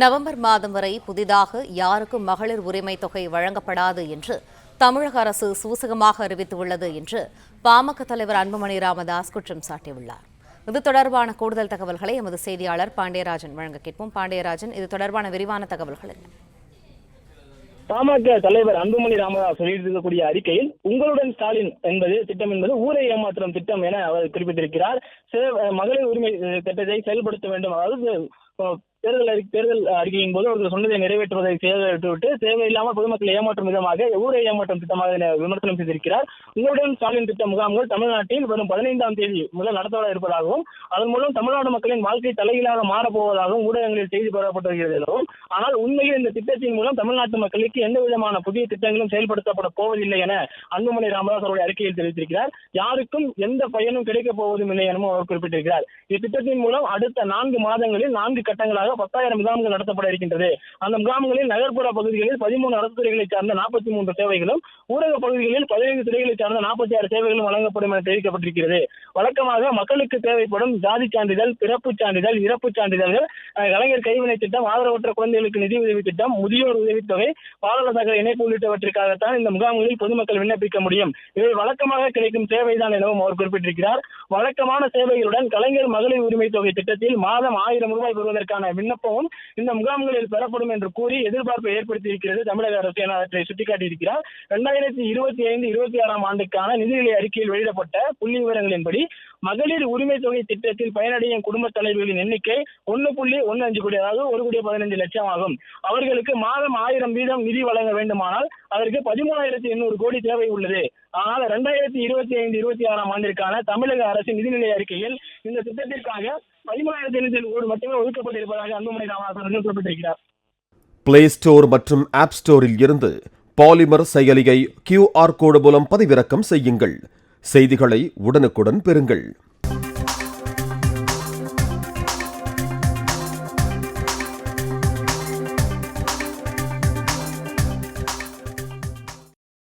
November மாதம் வரை புதிதாக யாருக்கும் மகளிர் உரிமை தொகை வழங்கப்படாது என்று தமிழக அரசு சூசகமாக அறிவித்துள்ளது என்று பாமக தலைவர் அன்புமணி ராமதாஸ் குற்றம் சாட்டியுள்ளார். இது தொடர்பான கூடுதல் தகவல்களை எமது செய்தியாளர் பாண்டியராஜன் வழங்க கேட்போம். பாண்டியராஜன், இது தொடர்பான விரிவான தகவல்கள் என்ன? பாமக தலைவர் அன்புமணி ராமதாஸ் வெளியிட்டிருக்கக்கூடிய அறிக்கையில் உங்களுடன் ஸ்டாலின் என்பது திட்டம் என்பது ஊரை ஏமாற்றும் திட்டம் என அவர் குறிப்பிட்டிருக்கிறார். மகளிர் உரிமை திட்டத்தை செயல்படுத்த வேண்டும், அதாவது தேர்தல் அறிக்கையின் போது அவர்கள் சொன்னதை நிறைவேற்றுவதை விட்டுவிட்டு தேவையில்லாமல் பொதுமக்களை ஏமாற்றும் விதமாக ஊரை ஏமாற்றும் திட்டமாக விமர்சனம் செய்திருக்கிறார். உங்களுடன் ஸ்டாலின் திட்ட முகாம்கள் தமிழ்நாட்டில் வரும் 15ஆம் தேதி முதல் நடத்தப்பட இருப்பதாகவும் அதன் மூலம் தமிழ்நாடு மக்களின் வாழ்க்கை தலைகீழாக மாறப்போவதாகவும் ஊடகங்களில் செய்தி பெறப்பட்டு வருகிறது. ஆனால் உண்மையில் இந்த திட்டத்தின் மூலம் தமிழ்நாட்டு மக்களுக்கு எந்த விதமான புதிய திட்டங்களும் செயல்படுத்தப்பட போவதில்லை என அன்புமணி ராமதாஸ் அவருடைய அறிக்கையில் தெரிவித்திருக்கிறார். யாருக்கும் எந்த பயனும் கிடைக்கப் போவதும் இல்லை எனவும் அவர் குறிப்பிட்டிருக்கிறார். இத்திட்டத்தின் மூலம் அடுத்த 4 மாதங்களில் 4 கட்டங்களாக 10,000 முகாம்கள் நடத்தப்பட இருக்கின்றது. அந்த முகாம்களில் நகர்ப்புற பகுதிகளில் 13 அரசு துறைகளை சார்ந்த 43 சேவைகளும், ஊரக பகுதிகளில் 15 துறைகளை சார்ந்த 46 சேவைகளும் வழங்கப்படும் என தெரிவிக்கப்பட்டிருக்கிறது. வழக்கமாக மக்களுக்கு தேவைப்படும் ஜாதி சான்றிதழ், பிறப்பு சான்றிதழ், இறப்பு சான்றிதழ்கள், கலைஞர் கைவினை திட்டம், ஆதரவற்ற குழந்தைகளுக்கு நிதி உதவி திட்டம், முதியோர் உதவித்தொகை, பாதாள சகல இணைப்பு உள்ளிட்டவற்றிற்காகத்தான் இந்த முகாம்களில் பொதுமக்கள் விண்ணப்பிக்க முடியும். இவை வழக்கமாக கிடைக்கும் சேவைதான் எனவும் அவர் குறிப்பிட்டிருக்கிறார். வழக்கமான சேவைகளுடன் கலைஞர் மகளிர் உரிமை தொகை திட்டத்தில் மாதம் 1000 ரூபாய் பெறுவதற்கான விண்ணப்பமும் இந்த முகாம்களில் பெறப்படும் என்று கூறி எதிர்பார்ப்பை ஏற்படுத்தியிருக்கிறது தமிழக அரசு என அவற்றை சுட்டிக்காட்டியிருக்கிறார். 2025-26ஆம் ஆண்டுக்கான நிதிநிலை அறிக்கையில் வெளியிடப்பட்ட புள்ளி விவரங்களின்படி மகளிர் உரிமை தொகை திட்டத்தில் பயனடையும் குடும்ப தலைவர்களின் எண்ணிக்கை 1.15 கோடி, அதாவது 1,15 லட்சம் ஆகும். அவர்களுக்கு மாதம் 1000 வீதம் நிதி வழங்க வேண்டுமானால் அதற்கு 13,800 கோடி தேவை உள்ளது. ஆனால் 2025-26ஆம் ஆண்டிற்கான தமிழக அரசின் நிதிநிலை அறிக்கையில் இந்த திட்டத்திற்காக 13,800 கோடி மட்டுமே ஒதுக்கப்பட்டிருப்பதாக அன்புமணி ராமதாஸ் குறிப்பிட்டிருக்கிறார். பிளே ஸ்டோர் மற்றும் ஆப் ஸ்டோரில் இருந்து பாலிமர் செயலியை QR கோடு மூலம் பதிவிறக்கம் செய்யுங்கள். செய்திகளை உடனுக்குடன் பெறுங்கள்.